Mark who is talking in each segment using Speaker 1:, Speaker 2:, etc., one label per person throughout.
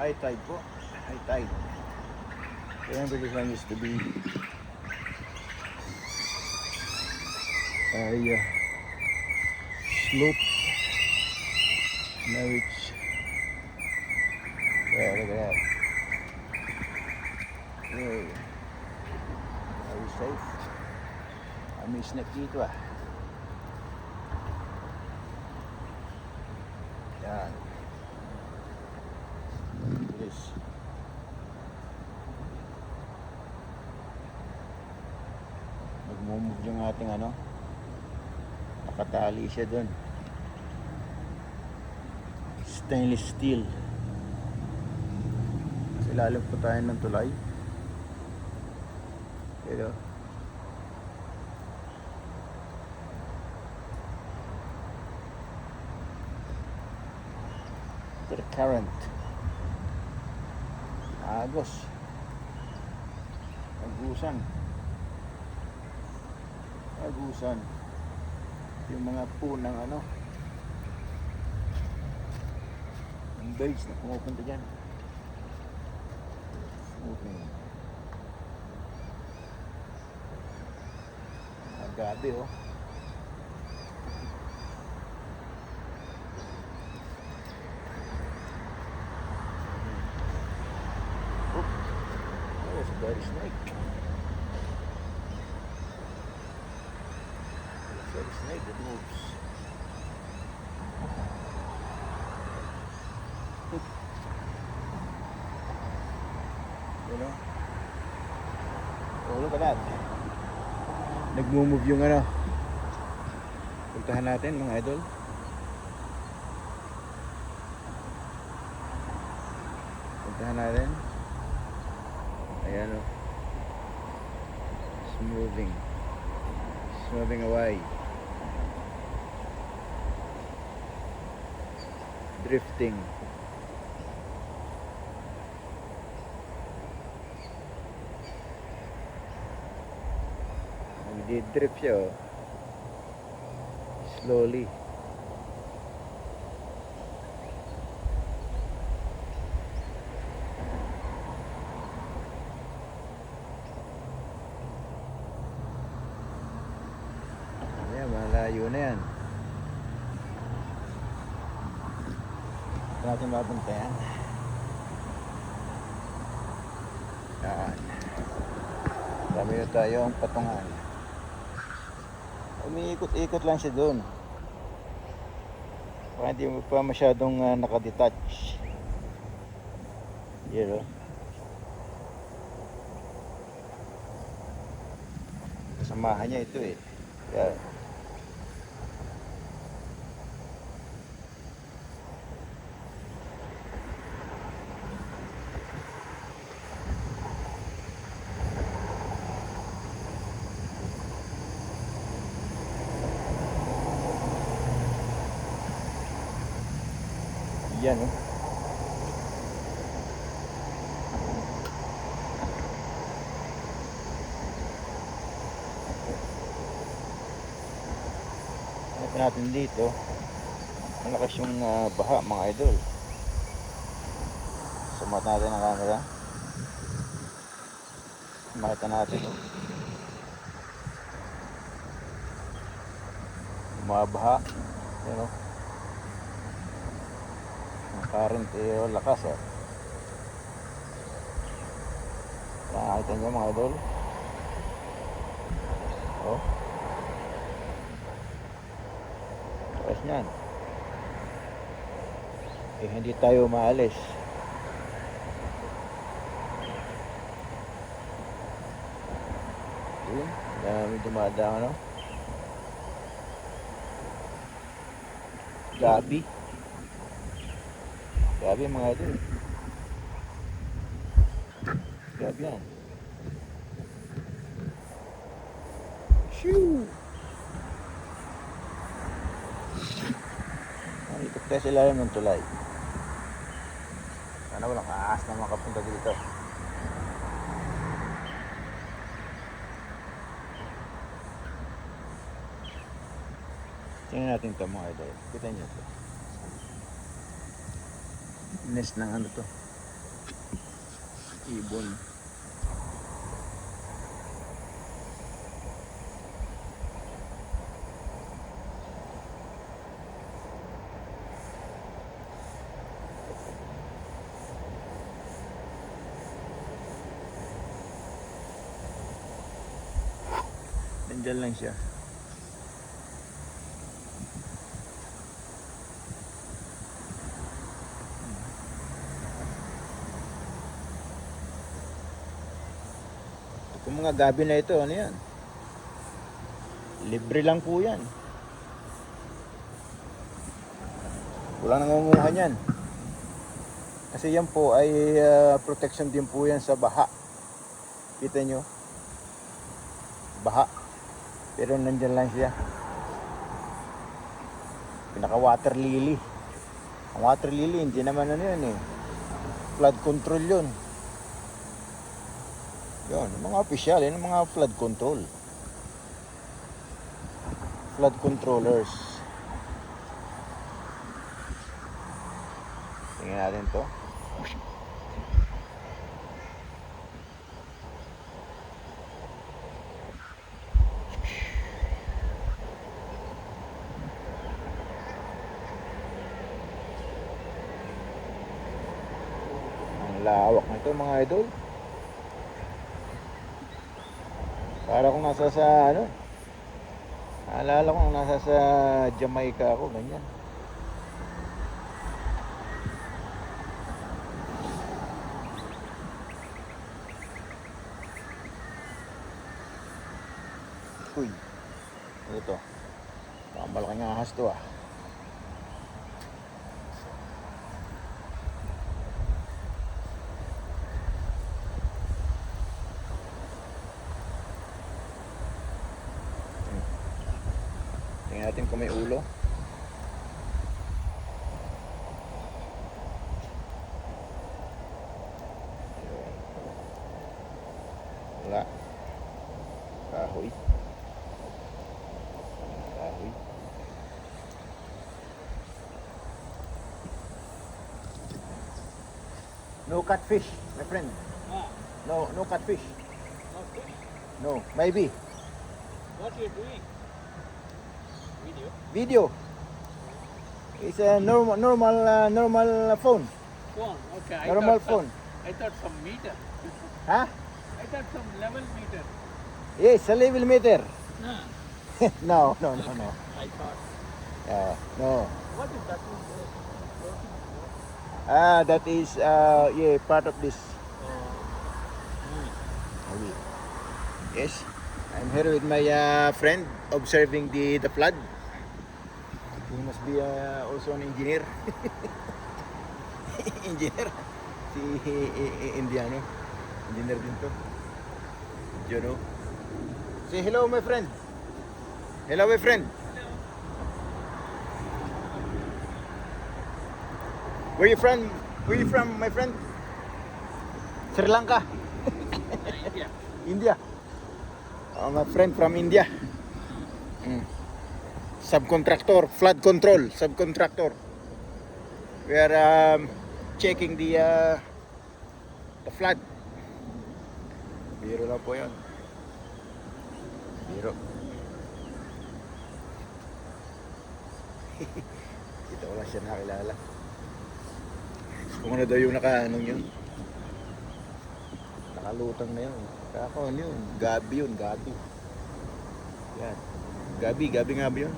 Speaker 1: high tide po. High tide. Remember this one used to be a slope. Now it's look at that. Hey. Are we safe? May snake dito ah. Yan. Please. Nagmumove yung ating ano. Nakatali siya dun. Stainless steel. Sa ilalim po tayo ng tulay. Pero the current agos agusan yung mga punang ano ng birds na pumupunta dyan. Okay. Gabi oh. There's a dirty snake. There's a snake that moves. You know? Oh, look at that. Nagmo-move yung ano. Puntahan natin mga idol. Puntahan natin. Ayan o. It's moving. It's moving away. Drifting. Nagdi-drift siya o. Slowly. Malayo na yan. Ito natin mapuntayan. Yan. Dami na tayong patungan. Umiikot-ikot lang siya doon. Baka hindi mo pa masyadong nakadetach. Yan o. Kasamahan niya ito eh. Yan. Yan oh. Hanapin natin dito. Malakas yung baha mga idol. Sumat natin ang camera. Makita natin oh. Mabaha. Yan oh. Current eh, lakas oh. Nakakita nyo mga idol. Oh. Lakas nyan. Eh hindi tayo maalis. Yun. Dami dumadaan no. Gabi. Gabi mga idol. Gabi yan. Shoo! Dito tayo sa ilalim ng tulay. Sana walang aas na makapunta dito. Tingnan natin ito mga idol. Kita nyo ito. Nest ng ano to. Ibon. Nandyan lang siya. Itong mga gabi na ito, ano yan? Libre lang po yan. Walang nangunguha yan. Kasi yan po ay protection din po yan sa baha. Kita nyo? Baha. Pero nandyan lang siya. Pinaka water lily. Ang water lily, hindi naman ano yun eh. Flood control yun. Yun, mga opisyal, yun mga flood control. Flood controllers. Tingnan natin to. Ang lawak nito mga idol. Para kung nasa sa ano, naalala ko kung nasa sa Jamaica ako, ganyan. Uy, ano to? Baka malaking ahas to ah. Tingnan natin kung may ulo. Wala. Kahoy. Kahoy. No catfish, my friend. No catfish. No, maybe.
Speaker 2: What you doing? Video?
Speaker 1: Video. It's a normal phone.
Speaker 2: Phone. Okay.
Speaker 1: Normal phone.
Speaker 2: I thought some meter.
Speaker 1: Huh?
Speaker 2: I thought some level meter.
Speaker 1: Yes, a level meter.
Speaker 2: No.
Speaker 1: No.
Speaker 2: I thought.
Speaker 1: No.
Speaker 2: What is that?
Speaker 1: That is yeah, part of this. Yes. I'm here with my friend observing the flood. He must be also an engineer. Engineer. Si Indiano. Engineer din to. Jono. Say hello my friend. Hello my friend. Where you from? Where you from my friend? Sri Lanka.
Speaker 2: India.
Speaker 1: India. My friend from India. Subcontractor, flood control, subcontractor. We are checking the flood. Biro lang po yun. Biro. Kita ko lang siya nakilala. Kung ano daw yung naka-anong yun. Nakalutang na yun. Kako ano yun? Gabi yun, gabi. Yan. Gabi nga ba yun?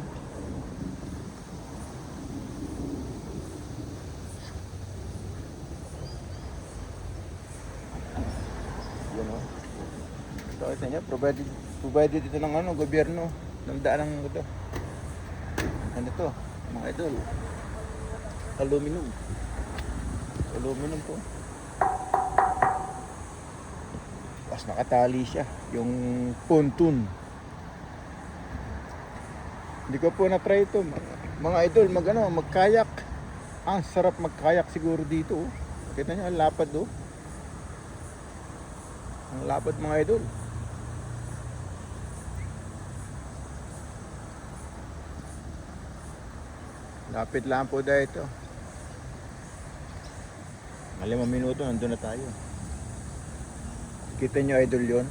Speaker 1: Yun o. Ito, ito niya, provided ito ng ano, gobyerno. Ng daan ng ito. Ano to? Mga idol. Aluminum. Aluminum po. Tapos nakatali siya. Yung pontoon. Hindi ko po na-try ito. Mga idol, magkayak. Ang sarap magkayak siguro dito. Oh. Kita nyo, ang lapad oh. Ang lapad mga idol. Lapit lang po dahil ito. 5 minuto, nandun na tayo. Kita nyo idol yun?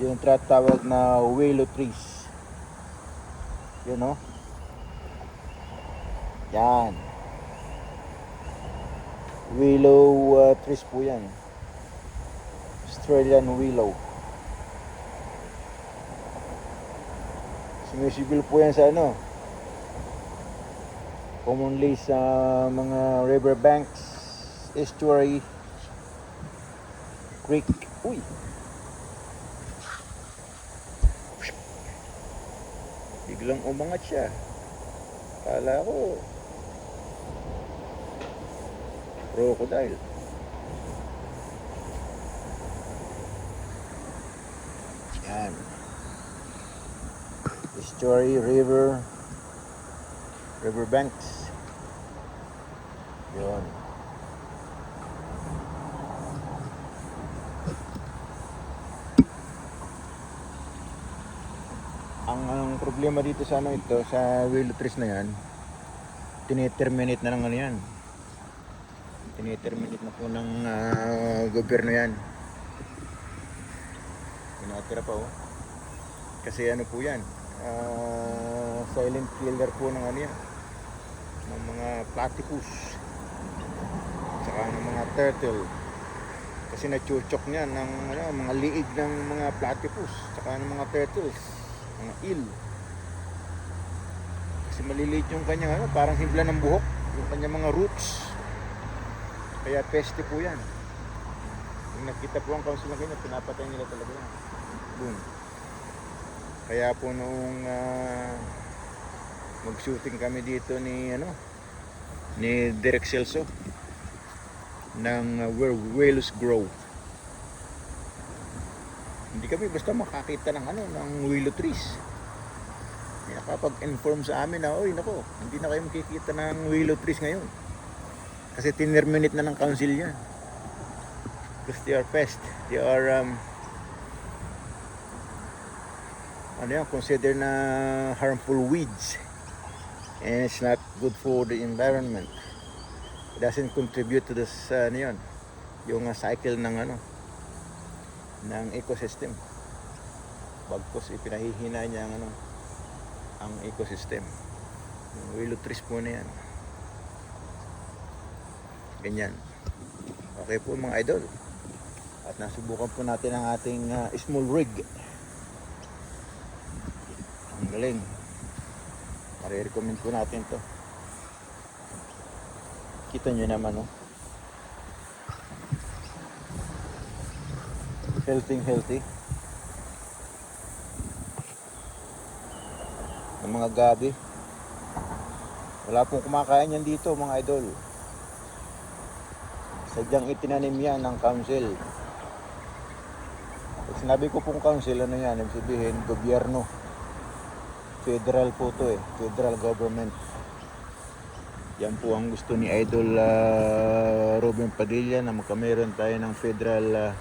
Speaker 1: Yung tinatawag na willow trees. Yun o. Yan. Willow trees po yan. Australian willow. Sumisibil po yan sa ano, commonly sa mga riverbanks, estuary, creek. Uy! Biglang umangat siya. Kala ko crocodile. Yan. Estuary, riverbanks. Yun. Ang problema dito sa ano ito, sa willow trees na yan, tiniterminate na ng ano yan. Tiniterminate na po ng gobyerno yan. Pinatira pa oh. Kasi ano po yan, silent killer po ng ano yan, ng mga platypus, saka ng mga turtle. Kasi nachuchok niya ng ano, mga liig ng mga platypus, saka ng mga turtles, mga eel. Kasi maliliit yung kanyang ano, parang hibla ng buhok, yung kanyang mga roots. Kaya peste po yan. Yung nakita po ang council ng kanya, pinapatay nila talaga yan. Boom. Kaya po noong mag-shooting kami dito ni Derek Celso ng Where Whales Grow. Hindi kami basta makakita ng ng willow trees. Kaya kapag-inform sa amin na, oy nako, hindi na kayo makikita ng willow trees ngayon. Kasi tinerminate na ng council yan. Because they are pest. They are considered na harmful weeds. And it's not good for the environment. It doesn't contribute to this yung cycle ng ng ecosystem. Bagkus ipinahihina niya ang ecosystem. Yung willow trees po na yan. Ganyan. Okay po mga idol. At nasubukan po natin ang ating small rig. Ang galing. Marirecommend po natin to. Kita nyo naman healthy. Ang mga gabi. Wala pong kumakain yan dito mga idol. Sadyang itinanim yan ng council. Pag sinabi ko pong council, ano yan? Ibig sabihin, gobyerno. Federal po to federal government. Yan po ang gusto ni Idol Ruben Padilla, na magkameron tayo ng federal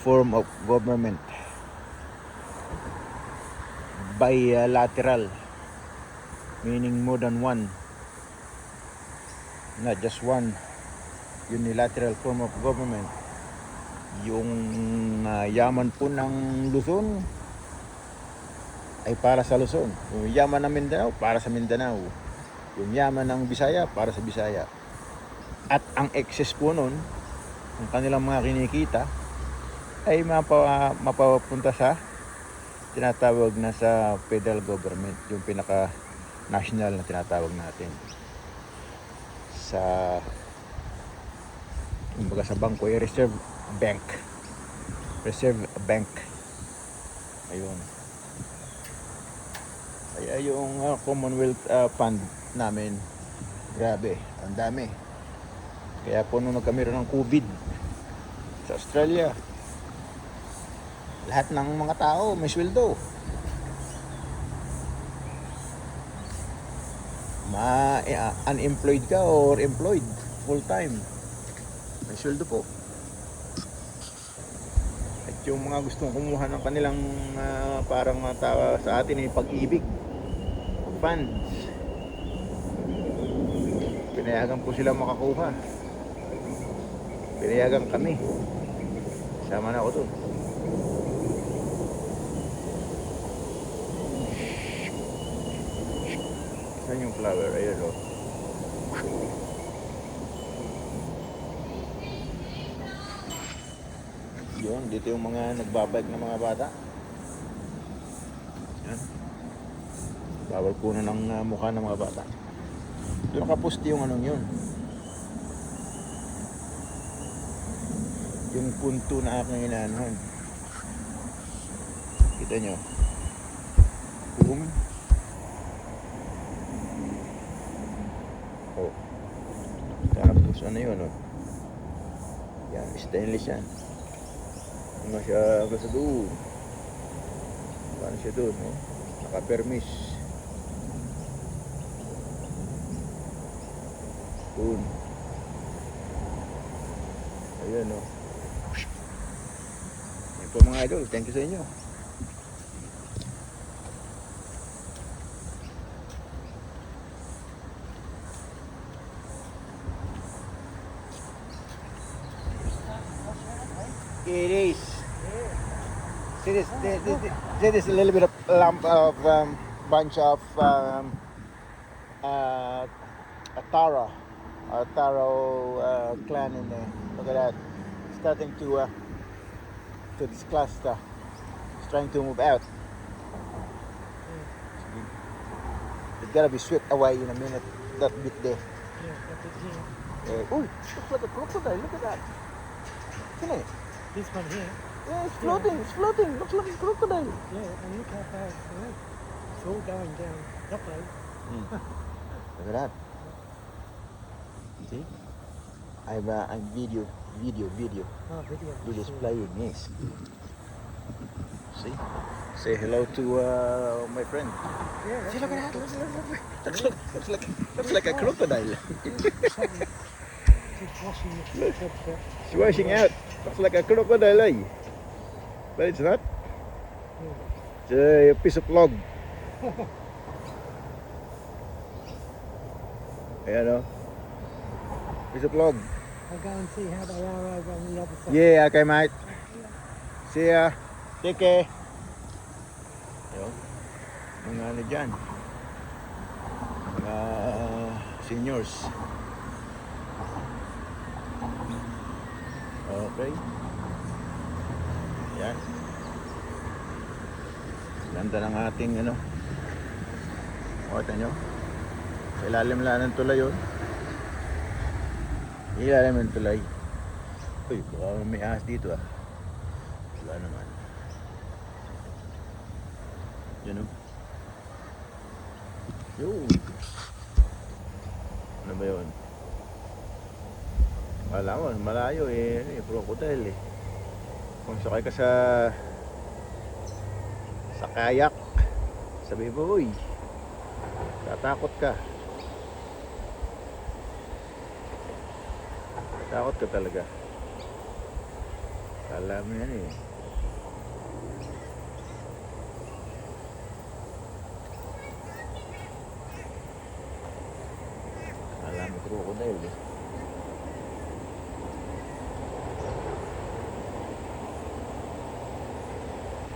Speaker 1: form of government. Bilateral. Meaning more than one. Not just one. Unilateral form of government. Yung yaman po ng Luzon ay para sa Luzon. Yung yaman ng Mindanao para sa Mindanao. Yung yaman ng Bisaya para sa Bisaya. At ang excess po nun, ang kanilang mga kinikita, ay mapapunta sa tinatawag na sa federal government, yung pinaka national na tinatawag natin. Sa kumbaga sa bangko ay Reserve Bank. Ayun. Kaya yung Commonwealth Fund namin, grabe, ang dami. Kaya po nung nagkameron ng COVID sa Australia, lahat ng mga tao may sweldo. Unemployed ka or employed full time, may sweldo po. At yung mga gustong kumuha ng kanilang parang sa atin ay pag-ibig funds, pinayagan po sila makakuha. Pinayagan kami. Sama na ako doon. Saan yung flower? Ayan o. Yun, dito yung mga nagbabike ng mga bata. Yan. Bawal puno ng mukha ng mga bata. Doon nakaposte yung anong yun. Yung punto na aking inaanohan. Kita nyo. Boom. Oh. Tapos ano yun, oh. Yan, stainless yan. Ano siya sa doon. Paano siya doon, oh? Naka-permis. Doon. Ayan, oh. Yan po mga idol. Thank you sa inyo. It is. See this a little bit of lump of bunch of a taro clan in there. Look at that, starting to this cluster. It's trying to move out. It's gotta be swept away in a minute. That bit there.
Speaker 2: Yeah, that's it here.
Speaker 1: Oh, looks like a crocodile. Look at that. Isn't it?
Speaker 2: This one here.
Speaker 1: Yeah, it's floating. It's floating. Looks like a crocodile.
Speaker 2: Yeah, and look how far it's going. It's all going down that way.
Speaker 1: Look at that. See? I'm video.
Speaker 2: Oh, video.
Speaker 1: Video's
Speaker 2: Yeah.
Speaker 1: playing, yes. See? Say hello to my friend.
Speaker 2: Yeah,
Speaker 1: See, look at that. Looks like a crocodile.
Speaker 2: Just washing the head.
Speaker 1: It's washing out. Looks like a crocodile, eh? But it's not. It's a piece of log. Ayan, oh. Piece of log.
Speaker 2: I'll go and see how they are over on the other side.
Speaker 1: Yeah, okay, mate. See ya. Take care. Ayun. Mga ano dyan. Mga seniors. Okay. Yan. Ganda ng ating ano. Kita nyo. Sa ilalim lang ng tulay yun. Ilalim ng tulay. Uy, baka may ahas dito ah. Wala naman. Yun o. Yun. Ano ba yun? Wala mo, malayo eh. Ano eh, crocodile eh. Kung sakay ka sa kayak, sabi mo, uy, tatakot ka. Tatakot ka talaga. Kala mo yan eh. Kala mo crocodile eh.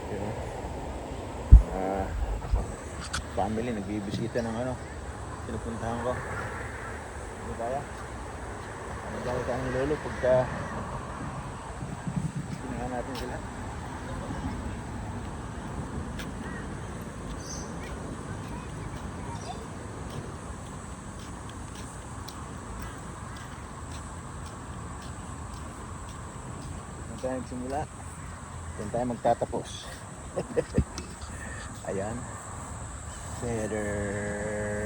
Speaker 1: Yun, family nagbibisita ng ano, pinupuntahan ko. Ano kaya? Ano kaya tayong lolo pagka pinahan natin sila? Doon tayo nagsimula. Doon tayo magtatapos. Ayan. Better.